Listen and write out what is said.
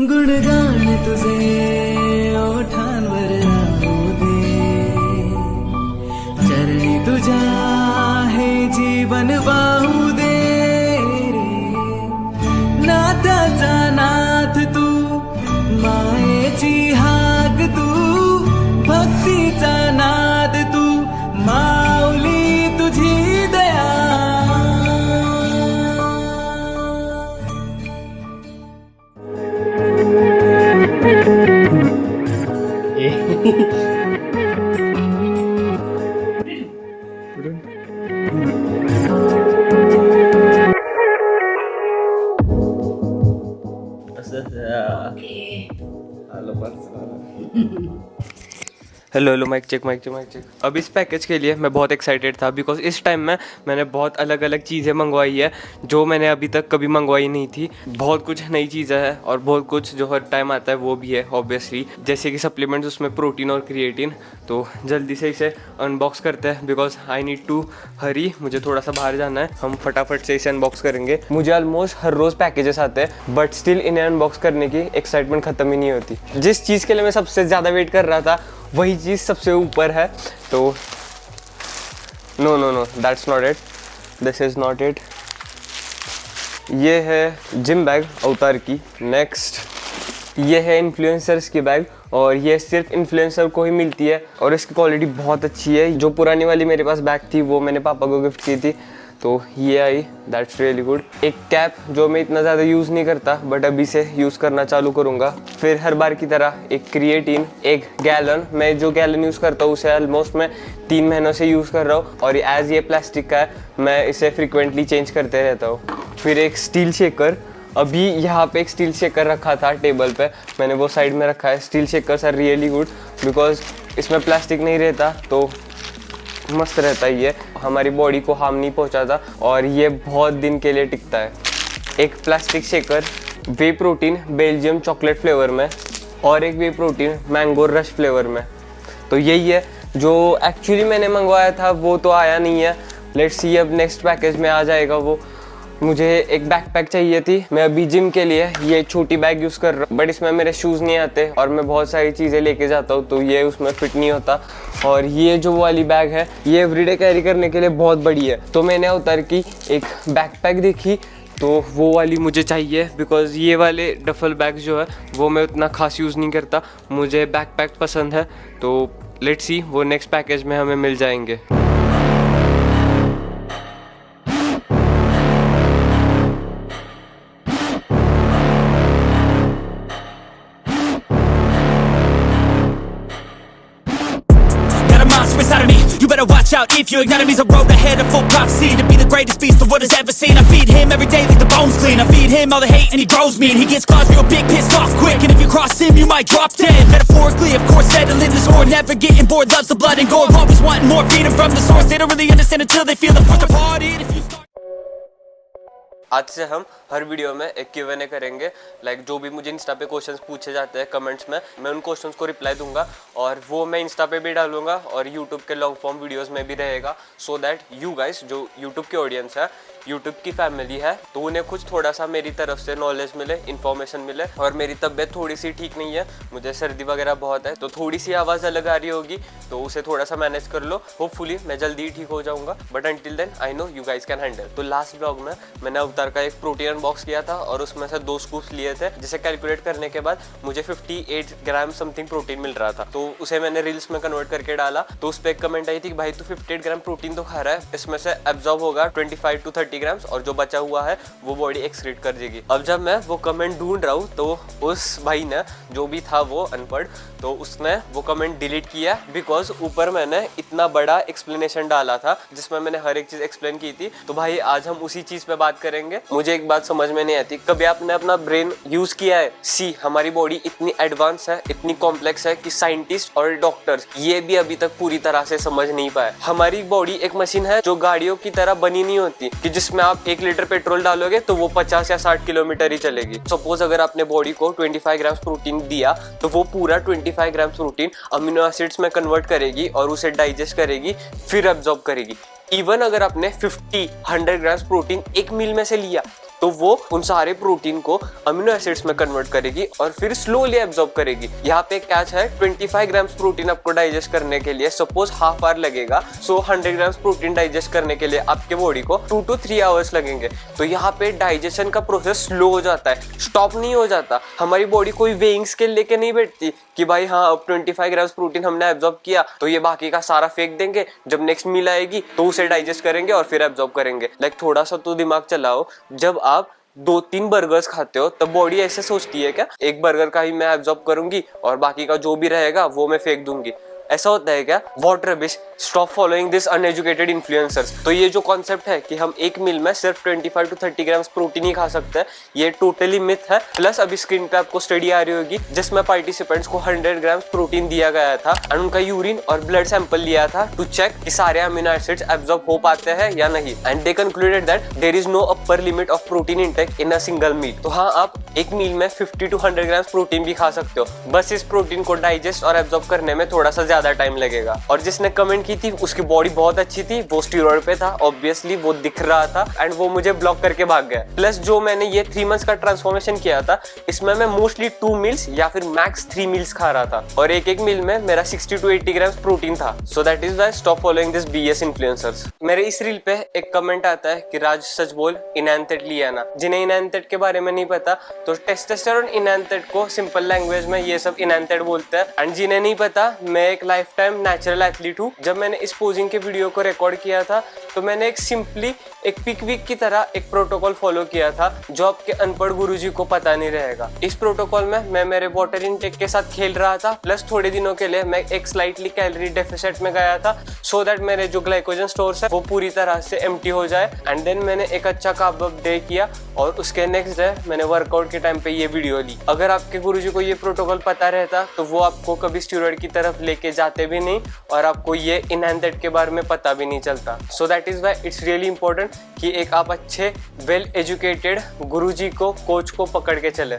गुणगान तुझे ओठांवर राहू दे, चरणी तुझ्या हे जीवन वाहू दे रे. नाथाचा नाथ तू, मायेची हाक तू, भक्तीचा नाद तू, माऊली तुझी दया. Hello mic check. अब इस पैकेज के लिए मैं बहुत एक्साइटेड था बिकॉज इस टाइम में मैंने बहुत अलग अलग चीज़ें मंगवाई है जो मैंने अभी तक कभी मंगवाई नहीं थी. बहुत कुछ नई चीज़ें हैं और बहुत कुछ जो हर टाइम आता है वो भी है ऑब्वियसली, जैसे कि सप्लीमेंट्स, उसमें प्रोटीन और क्रिएटिन. तो जल्दी से इसे अनबॉक्स करते हैं बिकॉज आई नीड टू हरी. मुझे थोड़ा सा बाहर जाना है. हम फटाफट से इसे अनबॉक्स करेंगे. मुझे ऑलमोस्ट हर रोज़ पैकेजेस आते हैं बट स्टिल इन्हें अनबॉक्स करने की एक्साइटमेंट ख़त्म ही नहीं होती. जिस चीज़ के लिए मैं सबसे ज़्यादा वेट कर रहा था वही चीज़ सबसे ऊपर है. तो no that's not it, this is not it. ये है जिम बैग अवतार की. नेक्स्ट ये है इन्फ्लुएंसर्स की बैग और ये सिर्फ इन्फ्लुएंसर को ही मिलती है और इसकी क्वालिटी बहुत अच्छी है. जो पुरानी वाली मेरे पास बैग थी वो मैंने पापा को गिफ्ट की थी, तो ये आई, दैट्स रियली गुड. एक कैप जो मैं इतना ज़्यादा यूज़ नहीं करता बट अभी से यूज़ करना चालू करूँगा. फिर हर बार की तरह एक क्रिएटिन, एक गैलन. मैं जो गैलन यूज़ करता हूँ उसे ऑलमोस्ट मैं 3 महीनों से यूज़ कर रहा हूँ और एज़ ये प्लास्टिक का है मैं इसे फ्रिक्वेंटली चेंज करते रहता हूँ. फिर एक स्टील शेकर. अभी यहाँ पे एक स्टील शेकर रखा था टेबल पे, मैंने वो साइड में रखा है. Steel shakers are really good because इसमें प्लास्टिक नहीं रहता तो मस्त रहता है. ये हमारी बॉडी को हार्म नहीं पहुंचाता और ये बहुत दिन के लिए टिकता है. एक प्लास्टिक शेकर वे प्रोटीन बेल्जियम चॉकलेट फ्लेवर में और एक वे प्रोटीन मैंगो रश फ्लेवर में. तो यही है जो एक्चुअली मैंने मंगवाया था, वो तो आया नहीं है. लेट्स सी अब नेक्स्ट पैकेज में आ जाएगा वो. मुझे एक बैकपैक चाहिए थी. मैं अभी जिम के लिए ये छोटी बैग यूज़ कर रहा हूँ बट इसमें मेरे शूज़ नहीं आते और मैं बहुत सारी चीज़ें लेके जाता हूँ तो ये उसमें फिट नहीं होता. और ये जो वाली बैग है ये एवरीडे कैरी करने के लिए बहुत बड़ी है. तो मैंने अवतार की एक बैकपैक देखी तो वो वाली मुझे चाहिए बिकॉज ये वाले डफल बैग जो है वो मैं उतना खास यूज़ नहीं करता. मुझे बैकपैक पसंद है तो लेट्स सी वो नेक्स्ट पैकेज में हमें मिल जाएंगे. Inside of me, you better watch out if you ignite me's a road ahead of full prophecy to be the greatest beast the world has ever seen. I feed him every day like the bones clean. I feed him all the hate and he grows me and he gets claws real big, pissed off quick. And if you cross him, you might drop dead. Metaphorically, of course, settling the score, never getting bored, loves the blood and gore, always wanting more, feed him from the source. They don't really understand until they feel the force departed. If you start आज से हम हर video में एक Q&A करेंगे. Like जो भी मुझे Insta पे क्वेश्चंस पूछे जाते हैं कमेंट्स में, मैं उन क्वेश्चंस को रिप्लाई दूंगा और वो मैं इंस्टा पे भी डालूंगा और यूट्यूब के लॉन्ग फॉर्म वीडियोस में भी रहेगा. सो दैट यू गाइस, जो यूट्यूब की ऑडियंस है, यूट्यूब की फैमिली है, तो उन्हें कुछ थोड़ा सा मेरी तरफ से नॉलेज मिले, इन्फॉर्मेशन मिले. और मेरी तबीयत थोड़ी सी ठीक नहीं है, मुझे सर्दी वगैरह बहुत है तो थोड़ी सी आवाज़ अलग आ रही होगी तो उसे थोड़ा सा मैनेज कर लो. होपफुली मैं जल्दी ठीक हो जाऊँगा but until then I know you guys can handle. तो लास्ट ब्लॉग में मैंने अवतार का एक प्रोटीन बॉक्स किया था और उसमें से 2 स्कूप्स लिए थे जिसे कैलकुलेट करने के बाद मुझे 58 ग्राम समथिंग प्रोटीन मिल रहा था. तो उसे मैंने रील्स में कन्वर्ट करके डाला तो उस पर एक कमेंट आई थी कि भाई तू 58 ग्राम प्रोटीन तो खा रहा है, इसमें से एब्जॉर्ब होगा 25 to 30 ग्राम्स और जो बचा हुआ है वो बॉडी एक्सक्रीट कर देगी। अब जब मैं वो कमेंट ढूंढ रहा हूँ तो उस भाई ने, जो भी था वो अनपढ़, तो उसने वो कमेंट डिलीट किया बिकॉज ऊपर मैंने इतना बड़ा एक्सप्लेनेशन डाला था जिसमें मैंने हर एक चीज एक्सप्लेन की थी। तो भाई आज हम उसी चीज पे बात करेंगे। मुझे एक बात समझ में नहीं आती, कभी आपने अपना ब्रेन यूज किया है? सी हमारी बॉडी इतनी एडवांस है, इतनी कॉम्प्लेक्स है कि साइंटिस्ट और डॉक्टर्स ये भी अभी तक पूरी तरह से समझ नहीं पाए। हमारी बॉडी एक मशीन है जो गाड़ियों की तरह बनी नहीं होती कि जिसमें आप 1 लीटर पेट्रोल डालोगे तो वो 50 या 60 किलोमीटर ही चलेगी। सपोज अगर आपने बॉडी को 25 ग्राम्स प्रोटीन दिया तो वो पूरा 25 ग्राम्स प्रोटीन अमीनो एसिड्स में कन्वर्ट करेगी और उसे डाइजेस्ट करेगी, फिर एब्जॉर्ब करेगी। इवन अगर आपने 50-100 ग्राम्स प्रोटीन एक मील में से लिया तो वो उन सारे प्रोटीन को अमीनो एसिड्स में कन्वर्ट करेगी और फिर स्लोली एब्जॉर्ब करेगी। यहाँ पे कैच है, 25 ग्राम्स प्रोटीन आपको डाइजेस्ट करने के लिए सपोज हाफ आवर लगेगा, सो 100 ग्राम्स प्रोटीन डाइजेस्ट करने के लिए आपके बॉडी को 2 to 3 आवर्स लगेंगे। तो यहाँ पे डाइजेशन का प्रोसेस स्लो हो जाता है, स्टॉप नहीं हो जाता। हमारी बॉडी कोई वेइंग स्केल लेके नहीं बैठती कि भाई हाँ अब 25 ग्राम्स प्रोटीन हमने एब्जॉर्ब किया तो ये बाकी का सारा फेंक देंगे, जब नेक्स्ट मील आएगी तो उसे डाइजेस्ट करेंगे और फिर एब्जॉर्ब करेंगे। लाइक थोड़ा सा तो दिमाग चलाओ, जब आप 2-3 बर्गर्स खाते हो तब बॉडी ऐसे सोचती है क्या एक बर्गर का ही मैं एब्जॉर्ब करूंगी और बाकी का जो भी रहेगा वो मैं फेंक दूंगी? ऐसा होता है क्या? What rubbish, stop following this uneducated influencers. तो ये जो कॉन्सेप्ट है कि हम एक मील में सिर्फ 25 to 30 ग्राम्स प्रोटीन ही खा सकते हैं, ये टोटली मिथ है। प्लस अभी स्क्रीन पे आपको स्टडी आ रही होगी जिसमें पार्टिसिपेंट्स को 100 ग्राम्स प्रोटीन दिया गया था एंड उनका यूरिन और ब्लड सैंपल लिया था टू चेक कि सारे अमीनो एसिड्स एब्जॉर्ब हो पाते हैं या नहीं, and they concluded that there is no upper limit of protein intake in a single meal. तो हाँ, आप एक मील में 50 to 100 ग्राम्स प्रोटीन भी खा सकते हो, बस इस प्रोटीन को डाइजेस्ट और एब्जॉर्ब करने में थोड़ा सा ज्यादा टाइम लगेगा। और जिसने कमेंट की थी उसकी बॉडी बहुत अच्छी थी, वो स्टीरॉयड पे था, ऑब्वियसली वो दिख रहा था एंड वो मुझे ब्लॉक करके भाग गया। प्लस जो मैंने ये 3 मंथ्स का ट्रांसफॉर्मेशन किया था इसमें मैं मोस्टली 2 मील्स या फिर मैक्स 3 मील्स खा रहा था और एक मील में मेरा 60 to 80 ग्राम्स प्रोटीन था। So that is why stop following this BS influencers. मेरे इस रील पे एक कमेंट आता है कि राज सच बोल, इनैंथेट लिया ना। जिन्हें इनैंथेट के बारे में नहीं पता तो टेस्टोस्टेरोन इनैंथेट को सिंपल लैंग्वेज में ये सब इनैंथेट बोलते हैं। एंड जिन्हें नहीं पता, मैं एक लाइफ टाइम नेचुरल एथलीट हूँ। जब मैंने इस पोजिंग के वीडियो को रिकॉर्ड किया था तो मैंने एक सिंपली एक पिक वीक की तरह एक प्रोटोकॉल फॉलो किया था जो आपके अनपढ़ गुरुजी को पता नहीं रहेगा। इस प्रोटोकॉल में मैं मेरे वाटर इनटेक के साथ खेल रहा था, प्लस थोड़े दिनों के लिए मैं एक स्लाइटली कैलोरी डेफिसिट में गया था सो दैट मेरे जो ग्लाइकोजन स्टोर्स है वो पूरी तरह से एम्प्टी हो जाए। एंड देन मैंने एक अच्छा कार्ब डे किया और उसके नेक्स्ट डे मैंने वर्कआउट के टाइम पे ये वीडियो ली। अगर आपके गुरुजी को ये प्रोटोकॉल पता रहता तो वो आपको कभी स्टीरॉयड की तरफ लेके जाते भी नहीं और आपको ये इनैंथेट के बारे में पता भी नहीं चलता। So that is why it's really important कि एक आप अच्छे वेल एजुकेटेड गुरुजी को, कोच को पकड़ के चले।